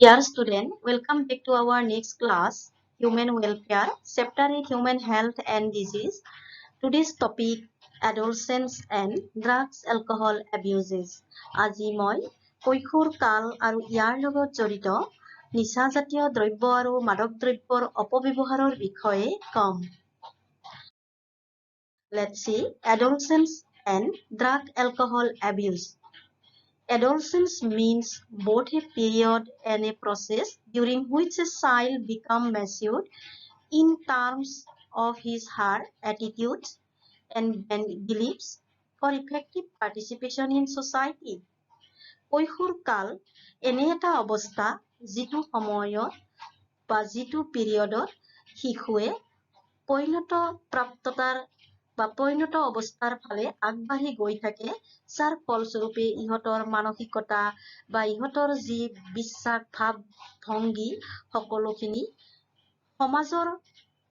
Dear student, welcome back to our next class, Human Welfare, Chapter 8, Human Health and Disease. Today's topic, Adolescence and Drugs Alcohol Abuses. আজি মই কৈশোৰ কাল আৰু ইয়াৰ লগত জড়িত নিচাজাতীয় দ্ৰব্য আৰু মাদক দ্ৰব্যৰ অপব্যৱহাৰৰ বিষয়ে কম। Let's see, adolescence and drug alcohol abuse. Adolescence means both a period and a process during which a child becomes mature in terms of his her attitudes and beliefs for effective participation in society. কৈশোৰ কাল এনে এটা অৱস্থা যিটো সময়ত বা যিটো পিৰিয়ডত শিশুৱে পৰিণত অৱস্থাৰ ফালে আগবাঢ়ি গৈ থাকে, যাৰ ফলস্বৰূপে ইহঁতৰ মানসিকতা বা ইহঁতৰ যি বিশ্বাস ভাৱ ভংগী সকলোখিনি সমাজৰ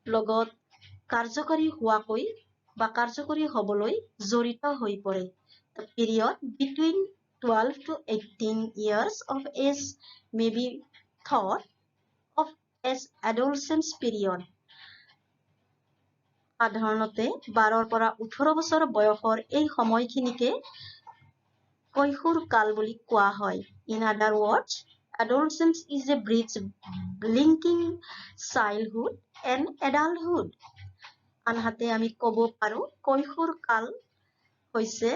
লগত কাৰ্যকৰী হোৱাকৈ বা কাৰ্যকৰী হ'বলৈ জড়িত হৈ পৰে। The period between 12 to 18 years of age may be thought of as adolescence period. সাধাৰণতে 12 পৰা 18 বছৰ বয়সৰ এই সময়খিনিকে কৈশোৰ কাল বুলি কোৱা হয়। In other words, adolescence is a bridge linking childhood and adulthood. আনহাতে আমি ক'ব পাৰো কৈশোৰ কাল হৈছে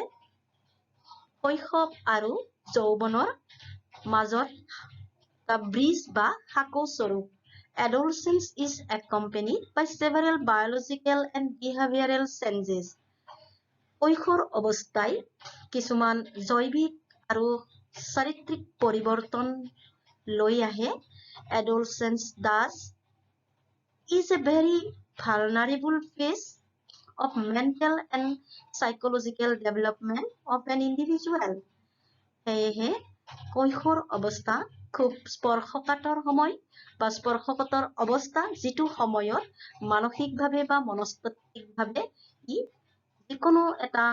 শৈশৱ আৰু যৌৱনৰ মাজত এটা ব্ৰিজ বা সাঁকো স্বৰূপ। Adolescence is accompanied by several biological and behavioral changes. কৈশোৰ অৱস্থাই কিছুমান জৈৱিক আৰু চাৰিত্ৰিক পৰিৱৰ্তন লৈ আহে। Adolescence thus is a very vulnerable phase of mental and psychological development of an individual. সেয়েহে কৈশোৰ অৱস্থা খুব স্পৰ্শকাতৰ সময় বা স্পৰ্শকাতৰ অৱস্থা যিটো সময়ত মানসিকভাৱে বা মনস্তাত্ত্বিকভাৱে যিকোনো এটা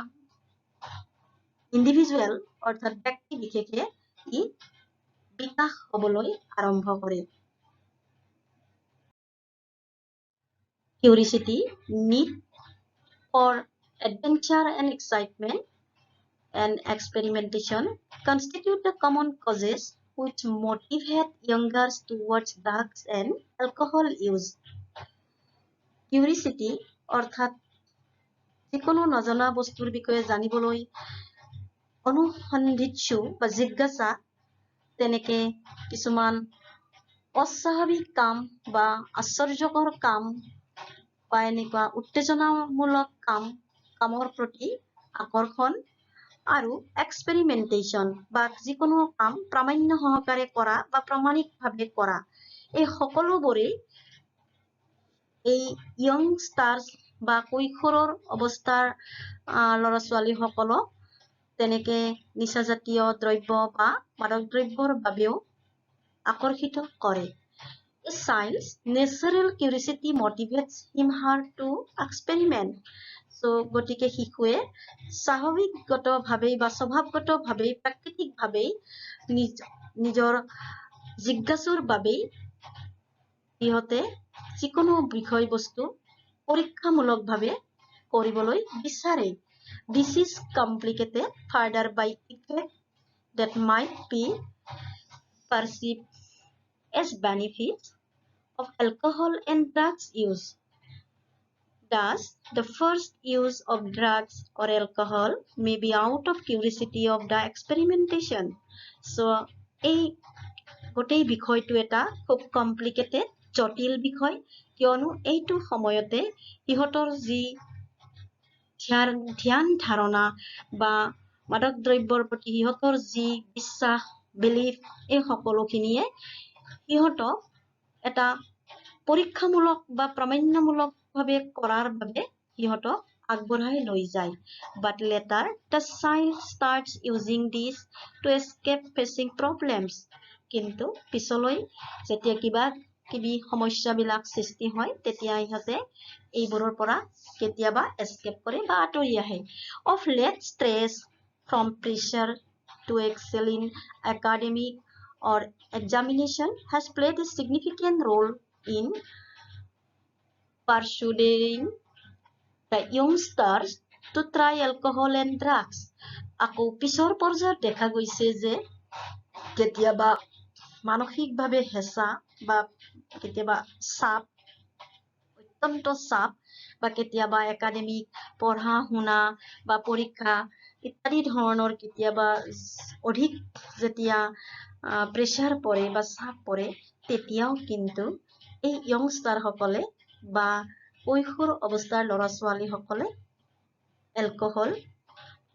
ইণ্ডিভিজুৱেল অৰ্থাৎ ব্যক্তি বিশেষে বিকাশ হ'বলৈ আৰম্ভ কৰে। Curiosity, need for adventure and excitement and experimentation constitute the common causes which motivate youngers towards drugs and alcohol use. Curiosity অৰ্থাৎ যিকোনো নজনা বস্তুৰ বিষয়ে জানিবলৈ অনুসন্ধিৎসু বা জিজ্ঞাসা, তেনেকে কিছুমান অস্বাভাৱিক কাম বা আশ্চৰ্যকৰ কাম বা এনেকুৱা উত্তেজনামূলক কামৰ প্ৰতি আকৰ্ষণ আৰু এক্সপেৰিমেণ্টেশ্যন বা যিকোনো কাম প্ৰামাণ্য সহকাৰে কৰা বা প্ৰামাণিকভাৱে কৰা, এই সকলোবোৰেই এই য়ংষ্টাৰ্ছ বা কৈশোৰৰ অৱস্থাৰ ল'ৰা ছোৱালীসকলক তেনেকে নিচাজাতীয় দ্ৰব্য বা মাদক দ্ৰব্যৰ বাবেও আকৰ্ষিত কৰে। A child's natural curiosity motivates him her to experiment. গতিকে শিশুৱে স্বাভাৱিকগতভাৱেই বা স্বভাৱগতভাৱেই প্ৰাকৃতিকভাৱেই নিজৰ জিজ্ঞাসুৰ বাবেই সিহঁতে যিকোনো বিষয়বস্তু পৰীক্ষামূলকভাৱে কৰিবলৈ বিচাৰে। This is complicated further by effects that might be perceived as benefits of alcohol and drugs use. Thus, the first use of drugs or alcohol may be out of curiosity of the experimentation. So, এই গোটেই বিষয়টো এটা খুব complicated জটিল বিষয়, কিয়নো এইটো সময়তে ইহঁতৰ যি ধ্যান ধাৰণা বা মাদক দ্ৰব্যৰ প্ৰতি ইহঁতৰ যি বিশ্বাস বিলিফ, এই সকলোখিনিয়ে ইহঁতক এটা পৰীক্ষামূলক বা প্ৰামাণ্যমূলকভাৱে কৰাৰ বাবে সিহঁতক আগবঢ়াই লৈ যায়। But later, the child starts using this to escape facing problems. কিন্তু পিছলৈ যেতিয়া কিবা কিবি সমস্যাবিলাক সৃষ্টি হয়, তেতিয়া ইহঁতে এইবোৰৰ পৰা কেতিয়াবা এস্কেপ কৰে বা আঁতৰি আহে। Of late stress from pressure to excel in academic or examination has played a significant role in persuading the youngsters to try alcohol and drugs. আকৌ পিছৰ পৰ্যায়ত দেখা গৈছে যে কেতিয়াবা মানসিকভাৱে হেঁচা বা কেতিয়াবা চাপ, অত্যন্ত চাপ বা কেতিয়াবা একাডেমিক পঢ়া শুনা বা পৰীক্ষা ইত্যাদি ধৰণৰ কেতিয়াবা অধিক যেতিয়া প্ৰেছাৰ পৰে বা চাপ পৰে তেতিয়াও কিন্তু এই ইয়ংষ্টাৰসকলে বা কৈশোৰ অৱস্থাৰ ল'ৰা ছোৱালীসকলে এলকহল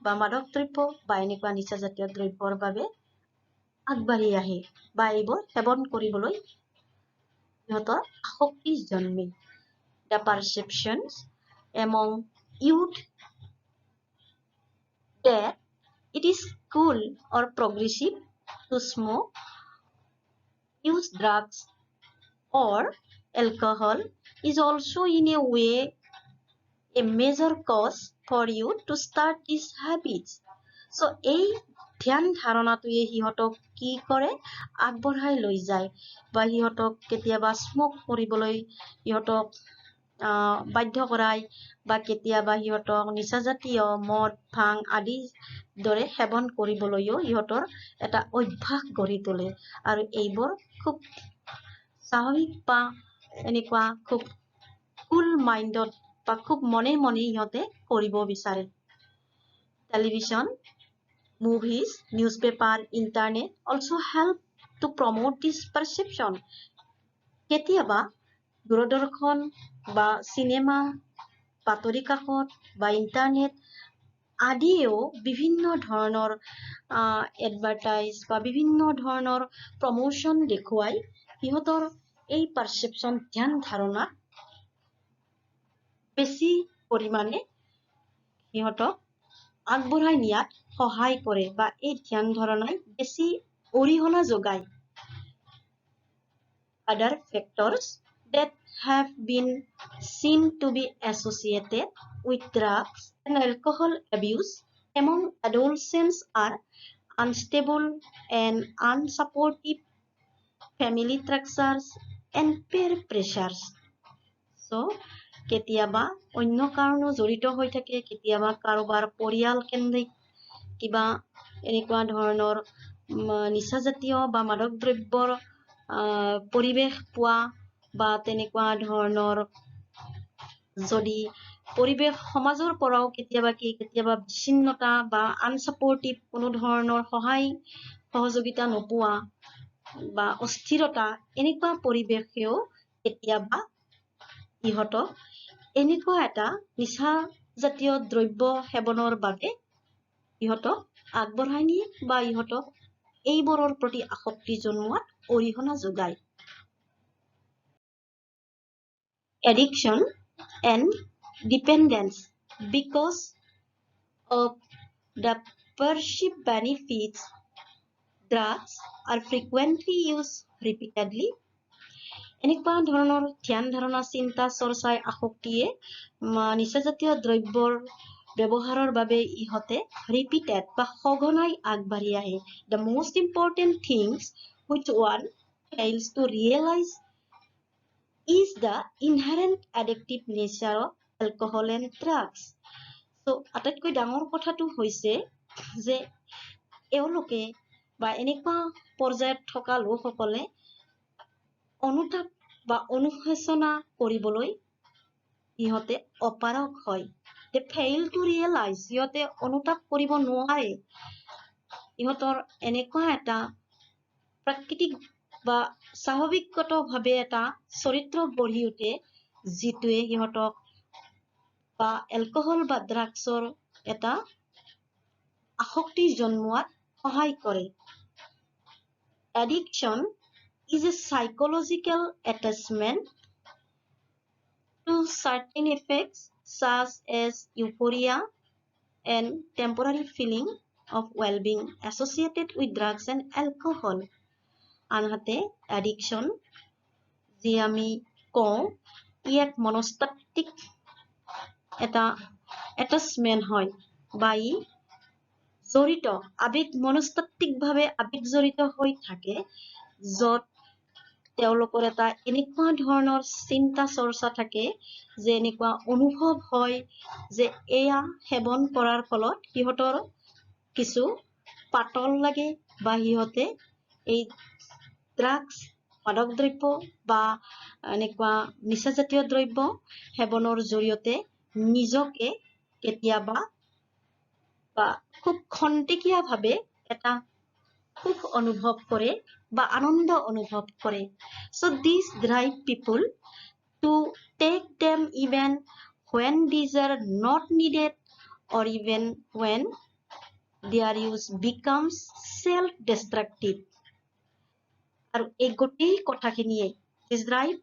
বা মাদক দ্ৰব্য বা এনেকুৱা নিচাজাতীয় দ্ৰব্যৰ বাবে আগবাঢ়ি আহে বা এইবোৰ সেৱন কৰিবলৈ সিহঁতৰ আসক্তি জন্মে। The perceptions among youth that it is cool or progressive to smoke, use drugs or alcohol is also in a way a major cause for you to start these habits. So এই ধ্যান ধাৰণাটোৱে সিহঁতক কি কৰে আগবঢ়াই লৈ যায় বা সিহঁতক কেতিয়াবা স্মক কৰিবলৈ সিহঁতক বাধ্য কৰায় বা কেতিয়াবা সিহঁতক নিচাজাতীয় মদ ভাং আদি দৰে সেৱন কৰিবলৈও সিহঁতৰ এটা অভ্যাস গঢ়ি তোলে আৰু এইবোৰ খুব স্বাভাৱিক বা এনেকুৱা খুব কুল মাইণ্ডত বা খুব মনে মনে সিহঁতে কৰিব বিচাৰে। Television, movies, newspaper, internet also help to promote this perception. কেতিয়াবা দূৰদৰ্শন বা চিনেমা, বাতৰি কাকত বা ইণ্টাৰনেট আদিয়েও বিভিন্ন ধৰণৰ এডভাৰটাইজ বা বিভিন্ন ধৰণৰ প্ৰমোশ্যন দেখুৱাই সিহঁতৰ এই পাৰচেপশ্যন ধ্যান ধাৰণা বেছি পৰিমাণে সিহঁতক আগবঢ়াই নিয়াত সহায় কৰে বা এই ধ্যান ধাৰণাই বেছি অৰিহণা যোগায়। Other factors that have been seen to be associated with drugs and alcohol abuse among adolescents are unstable and unsupportive family structures and peer pressures. So কেতিয়াবা অন্য কাৰণো জড়িত হৈ থাকে, কেতিয়াবা কাৰোবাৰ পৰিয়াল কেন্দ্ৰিক কিবা এনেকুৱা ধৰণৰ নিচাজাতীয় বা মাদক দ্ৰব্যৰ পৰিৱেশ পোৱা বা তেনেকুৱা ধৰণৰ যদি পৰিৱেশ সমাজৰ পৰাও কেতিয়াবা বিচ্ছিন্নতা বা আনচাপৰ্টিভ কোনো ধৰণৰ সহায় সহযোগিতা নোপোৱা বা অস্থিৰতা এনেকুৱা পৰিৱেশেও কেতিয়াবা ইহঁতক এনেকুৱা এটা নিচাজাতীয় দ্ৰব্য সেৱনৰ বাবে ইহঁতক আগবঢ়াই নিয়ে বা ইহঁতক এইবোৰৰ প্ৰতি আসক্তি জন্মোৱাত অৰিহণা যোগায়। Addiction and dependence. Because of the perceived benefits, drugs are frequently used repeatedly. এনেকুৱা ধৰণৰ ধ্যান ধাৰণা চিন্তা চৰ্চাই আসক্তিয়ে নিচাজাতীয় দ্ৰব্যৰ ব্যৱহাৰৰ বাবে ইহঁতে ৰিপিটেড বা সঘনাই আগবাঢ়ি আহে। The most important things which one fails to realize is the inherent addictive nature of alcohol and drugs. So আটাইতকৈ ডাঙৰ কথাটো হৈছে যে এওঁলোকে বা এনেকুৱা পৰ্যায়ত থকা লোকসকলে অনুতাপ বা অনুশোচনা কৰিবলৈ ইহঁতে অপাৰগ হয়। They fail to realize, ইহঁতে অনুতাপ কৰিব নোৱাৰে। ইহঁতৰ এনেকুৱা এটা প্ৰাকৃতিক বা স্বাভাৱিকগতভাৱে এটা চৰিত্ৰ গঢ়ি উঠে যিটোৱে সিহঁতক বা এলকহল বা ড্ৰাগছৰ এটা আসক্তি জন্মোৱাত সহায় কৰে। Addiction is a psychological attachment to certain effects such as euphoria and temporary feeling of well-being associated with drugs and alcohol. আনহাতে addiction যি আমি কওঁ ই এক মনস্তাত্ত্বিক এটা attachment হয় বা ই জড়িত আবেগ মনস্তাত্ত্বিকভাৱে আবেগ জড়িত হৈ থাকে য'ত তেওঁলোকৰ এটা এনেকুৱা ধৰণৰ চিন্তা চৰ্চা থাকে যে এনেকুৱা অনুভৱ হয় যে এয়া সেৱন কৰাৰ ফলত সিহঁতৰ কিছু পাতল লাগে বা সিহঁতে এই ড্ৰাগছ মাদক দ্ৰব্য বা এনেকুৱা নিচাজাতীয় দ্ৰব্য সেৱনৰ জৰিয়তে নিজকে কেতিয়াবা বা খুব খন্তেকীয়াভাৱে এটা সুখ অনুভৱ কৰে বা আনন্দ অনুভৱ কৰে। So these drive people to take them even when these are not needed or even when their use becomes self-destructive. আৰু এই গোটেই কথাখিনিয়ে these drive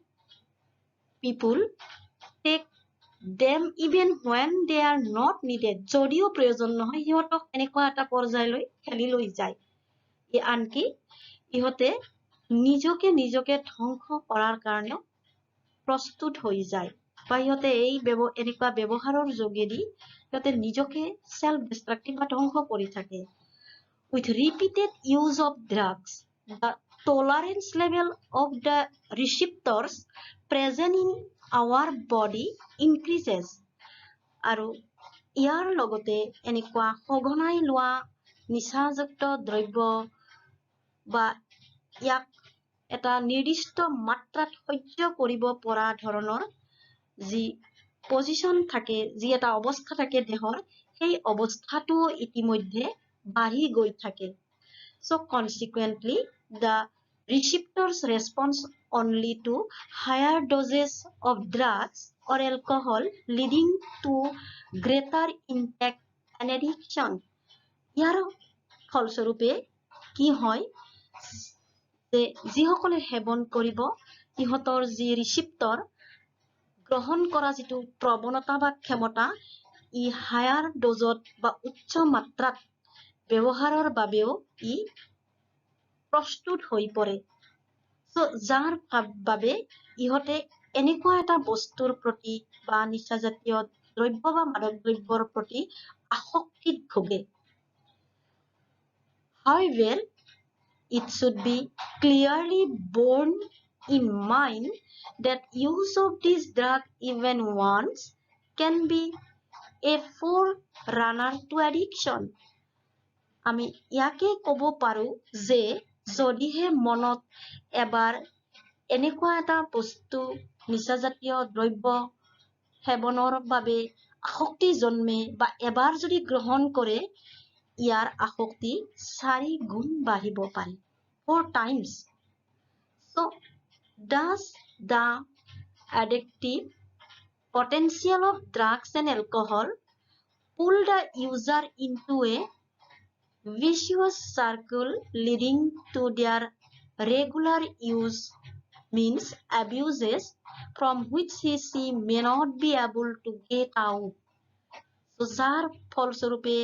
people take them even when they are not needed, যদিও প্ৰয়োজন নহয় সিহঁতক এনেকুৱা এটা পৰ্যায়লৈ ঠেলি লৈ যায়। আনকি ইহঁতে নিজকে ধ্বংস কৰাৰ কাৰণেও প্ৰস্তুত হৈ যায় বা ইহঁতে এই এনেকুৱা ব্যৱহাৰৰ যোগেদি ইহঁতে নিজকে সেলফ ডিষ্ট্ৰাক্টিভ বা ধ্বংস কৰি থাকে। With repeated use of drugs, the tolerance level of the receptors present in our body increases. আৰু ইয়াৰ লগতে এনেকুৱা সঘনাই লোৱা নিচাযুক্ত দ্ৰব্য বা ইয়াক এটা নিৰ্দিষ্ট মাত্ৰাত সহ্য কৰিব পৰা ধৰণৰ যি পজিশন থাকে, যি এটা অৱস্থা থাকে দেহৰ, সেই অৱস্থাটো ইতিমধ্যে বাঢ়ি গৈ থাকে। So consequently, the receptors respond only to higher doses of drugs or alcohol, leading to greater impact and addiction. ইয়াৰ ফলস্বৰূপে কি হয় যে যিসকলে সেৱন কৰিব ইহঁতৰ যি ৰিচিপ্টৰ গ্ৰহণ কৰা যিটো প্ৰৱণতা বা ক্ষমতা ই হায়াৰ ড'জত বা উচ্চ মাত্ৰাত ব্যৱহাৰৰ বাবেও ই প্ৰস্তুত হৈ পৰে। যাৰ বাবে ইহঁতে এনেকুৱা এটা বস্তুৰ প্ৰতি বা নিচাজাতীয় দ্ৰব্য বা মাদক দ্ৰব্যৰ প্ৰতি আসক্তিত ভোগে। However, it should be clearly borne in mind that use of this drug even once can be a forerunner to addiction. আমি ইয়াকে ক'ব পাৰো যে যদিহে মনত এবাৰ এনেকুৱা এটা বস্তু নিচাজাতীয় দ্ৰব্য সেৱনৰ বাবে আসক্তি জন্মে বা এবাৰ যদি গ্ৰহণ কৰে ইয়াৰ আসক্তি 4 গুণ বাঢ়িব পাৰে, 4 times. So does the addictive potential of drugs and alcohol pull the user into a vicious circle leading to their regular use, means abuses from which he may not be able to get out. So যাৰ ফলস্বৰূপে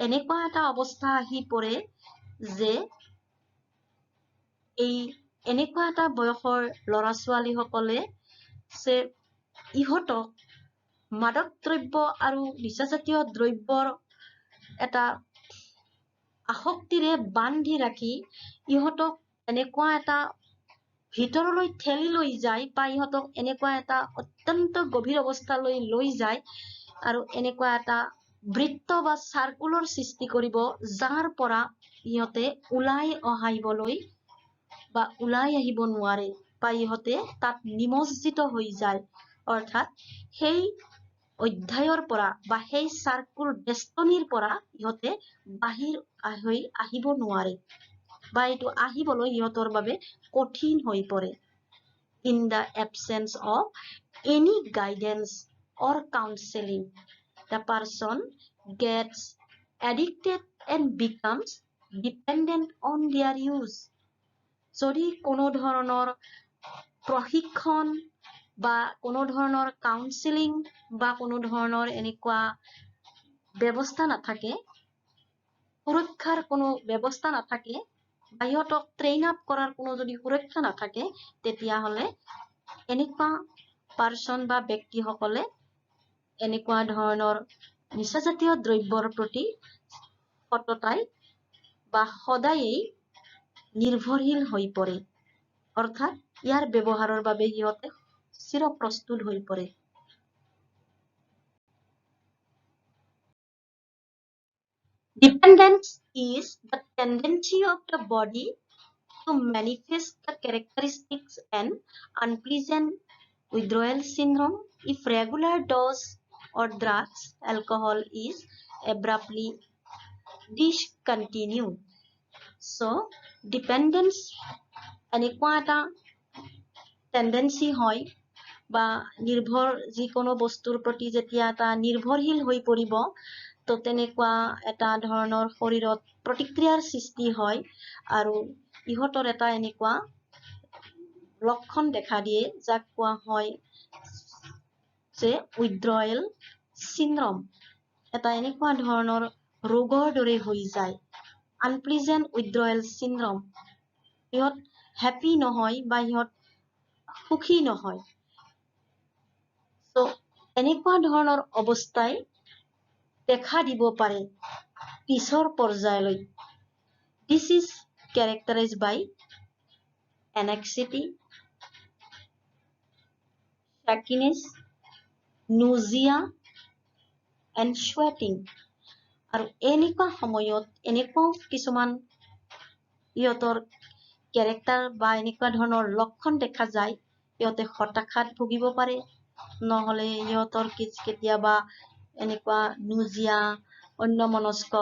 এনেকুৱা এটা অৱস্থা আহি পৰে যে এই এনেকুৱা এটা বয়সৰ ল'ৰা ছোৱালীসকলে যে ইহঁতক মাদক দ্ৰব্য আৰু নিচাজাতীয় দ্ৰব্যৰ এটা আসক্তিৰে বান্ধি ৰাখি ইহঁতক এনেকুৱা এটা ভিতৰলৈ ঠেলি লৈ যায় বা ইহঁতক এনেকুৱা এটা অত্যন্ত গভীৰ অৱস্থালৈ লৈ যায় আৰু এনেকুৱা এটা বৃত্ত বা চাৰ্কুলৰ সৃষ্টি কৰিব যাৰ পৰা ইহঁতে ওলাই আহিব নোৱাৰে বা ইহঁতে তাত নিমজ্জিত হৈ যায়। অৰ্থাৎ সেই অধ্যায়ৰ পৰা বা সেই চাৰ্কুল বেষ্টনীৰ পৰা ইহঁতে বাহিৰ হৈ আহিব নোৱাৰে বা এইটো আহিবলৈ ইহঁতৰ বাবে কঠিন হৈ পৰে। In the absence of any guidance or counseling, the person gets addicted and becomes dependent on their use. যদি কোনো ধৰণৰ প্ৰশিক্ষণ বা কোনো ধৰণৰ কাউন্সেলিং বা কোনো ধৰণৰ এনেকুৱা ব্যৱস্থা নাথাকে, সুৰক্ষাৰ কোনো ব্যৱস্থা নাথাকে বা ইহঁতক ট্ৰেইন আপ কৰাৰ কোনো যদি সুৰক্ষা নাথাকে তেতিয়াহ'লে এনেকুৱা পাৰ্চন বা ব্যক্তিসকলে এনেকুৱা ধৰণৰ নিচাজাতীয় দ্ৰব্যৰ প্ৰতি সততাই বা সদায়েই নিৰ্ভৰশীল হৈ পৰে অৰ্থাৎ ইয়াৰ ব্যৱহাৰৰ বাবে সিহঁতে চিৰপ্ৰস্তুত হৈ পৰে Dependence is the tendency of the body to manifest the characteristics and unpleasant withdrawal syndrome if regular dose or drugs, alcohol is abruptly discontinued. So, dependence এনেকুৱা এটা টেন্ডেঞ্চি হয় বা নিৰ্ভৰ যিকোনো বস্তুৰ প্ৰতি যেতিয়া এটা নিৰ্ভৰশীল হৈ পৰিব তো তেনেকুৱা এটা ধৰণৰ শৰীৰত প্ৰতিক্ৰিয়াৰ সৃষ্টি হয় আৰু ইহঁতৰ এটা এনেকুৱা লক্ষণ দেখা দিয়ে যাক কোৱা হয় যে উইথড্ৰয়েল চিনড্ৰম এটা এনেকুৱা ধৰণৰ ৰোগৰ দৰে হৈ যায় আনপ্লিজেন্ট উইথড্ৰয়েল চিনড্ৰম ইহঁত হ্যাপি নহয় বা ইহঁত সুখী নহয় তো এনেকুৱা ধৰণৰ অৱস্থাই দেখা দিব পাৰে পিছৰ পৰ্যায়লৈ This is characterized by anxiety, shakiness, nausea, and sweating. আৰু এনেকুৱা সময়ত এনেকুৱা কিছুমান ইহঁতৰ কেৰেক্টাৰ বা এনেকুৱা ধৰণৰ লক্ষণ দেখা যায় ইহঁতে হতাশাত ভুগিব পাৰে নহলে ইহঁতৰ কেতিয়াবা এনেকুৱা নুজিয়া অন্যমনস্ক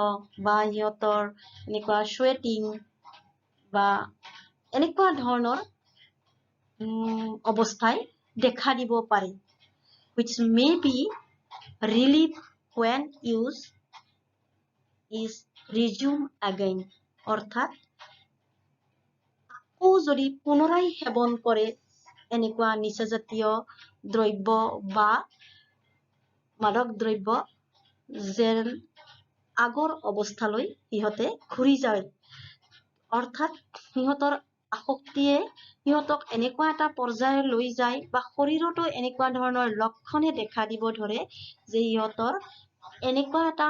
বা ইহঁতৰ এনেকুৱা স্ৱেটিং বা এনেকুৱা ধৰণৰ অৱস্থাই দেখা দিব পাৰে which may be relief when use is resumed again অৰ্থাৎ আকৌ যদি পুনৰাই সেৱন কৰে এনেকুৱা নিচাজাতীয় দ্ৰব্য বা মাদক দ্ৰব্য যেন আগৰ অৱস্থালৈ ইহঁতে ঘূৰি যায় অৰ্থাৎ ইহঁতৰ আসক্তিয়ে ইহঁতক এনেকুৱা এটা পৰ্যায় লৈ যায় বা শৰীৰতো এনেকুৱা ধৰণৰ লক্ষণে দেখা দিব ধৰে যে ইহঁতৰ এনেকুৱা এটা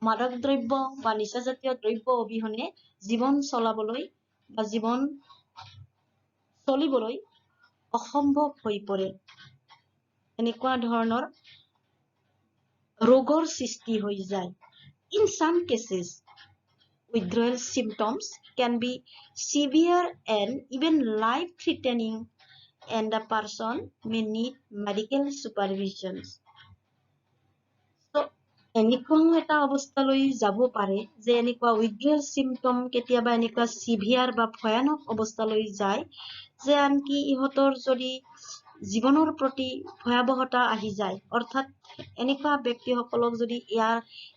মাদক দ্ৰব্য বা নিচাজাতীয় দ্ৰব্য অবিহনে জীৱন চলাবলৈ বা জীৱন চলিবলৈ অসম্ভৱ হৈ পৰে এনেকুৱা ধৰণৰ ৰোগৰ সৃষ্টি হৈ যায় in some cases withdrawal symptoms can be severe and even life-threatening and the person may need medical supervision. So, এনেকুৱা এটা অৱস্থালৈ যাব পাৰে যে এনেকুৱা withdrawal symptom কেতিয়াবা এনেকুৱা severe বা ভয়ানক অৱস্থালৈ যায় যে আনকি ইহঁতৰ যদি জীৱনৰ প্ৰতি ভয়াৱহতা আহি যায় অৰ্থাৎ এনেকুৱা ব্যক্তিসকলক যদি ইয়াৰ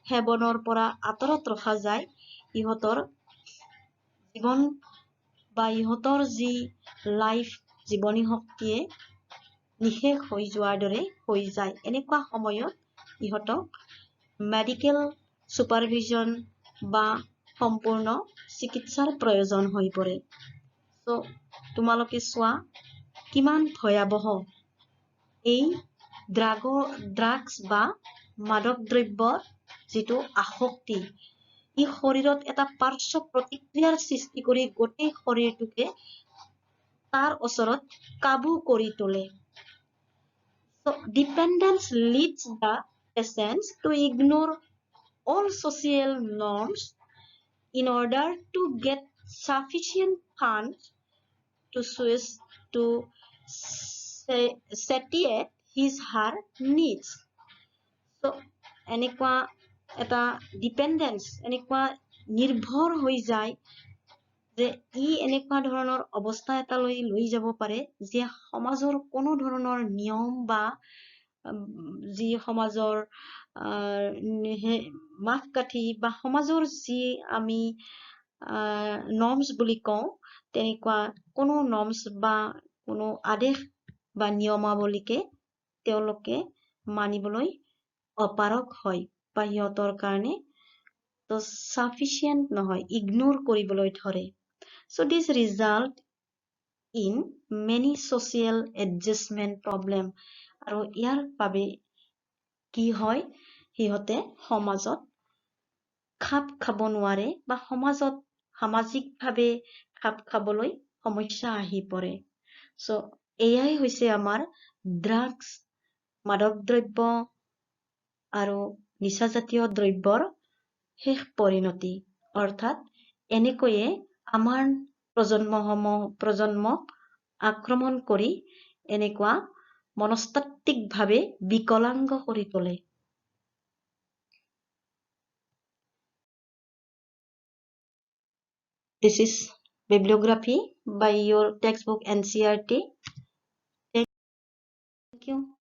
সেৱনৰ পৰা আঁতৰত ৰখা যায় ইহঁতৰ জীৱন বা ইহঁতৰ যি লাইফ জীৱনী শক্তিয়ে নিশেষ হৈ যোৱাৰ দৰে হৈ যায় এনেকুৱা সময়ত ইহঁতক মেডিকেল সুপাৰভিজন বা সম্পূৰ্ণ চিকিৎসাৰ প্ৰয়োজন হৈ পৰে তো তোমালোকে চোৱা কিমান ভয়াবহ এই ড্ৰাগছ বা মাদক দ্ৰব্যৰ যিটো আসক্তি ই শৰীৰত এটা পাৰ্শ্ব প্ৰতিক্ৰিয়াৰ সৃষ্টি কৰি গোটেই শৰীৰটোকে তাৰ ওচৰত কাবু কৰি তোলে So dependence leads the patient to ignore all social norms in order to get sufficient funds to switch to satiate his her needs. So এনেকুৱা এটা ডিপেন্ডেন্স এনেকুৱা নিৰ্ভৰ হৈ যায় যে ই এনেকুৱা ধৰণৰ অৱস্থা এটালৈ লৈ যাব পাৰে যে সমাজৰ কোনো ধৰণৰ নিয়ম বা যি সমাজৰ মাপকাঠি বা সমাজৰ যি আমি নৰ্মছ বুলি কওঁ তেনেকুৱা কোনো নৰ্মছ বা কোনো আদেশ বা নিয়মাৱলীকে তেওঁলোকে মানিবলৈ অপাৰক হয় বা সিহঁতৰ কাৰণে তো সাফিচিয়েন্ট নহয় ইগনোৰ কৰিবলৈ ধৰে so this result in many social adjustment problem আৰু ইয়াৰ বাবে কি হয় সিহঁতে সমাজত খাপ খাব নোৱাৰে বা সমাজত সামাজিকভাৱে খাপ খাবলৈ সমস্যা আহি পৰে। চ' এয়াই হৈছে আমাৰ ড্ৰাগছ, মাদক দ্ৰব্য আৰু নিচাজাতীয় দ্ৰব্যৰ শেষ পৰিণতি। অৰ্থাৎ এনেকৈয়ে আমাৰ প্ৰজন্মক আক্ৰমণ কৰি এনেকুৱা মনস্তাত্ত্বিকভাৱে বিকলাংগ কৰি তোলে। This is bibliography by your textbook NCERT. Thank you.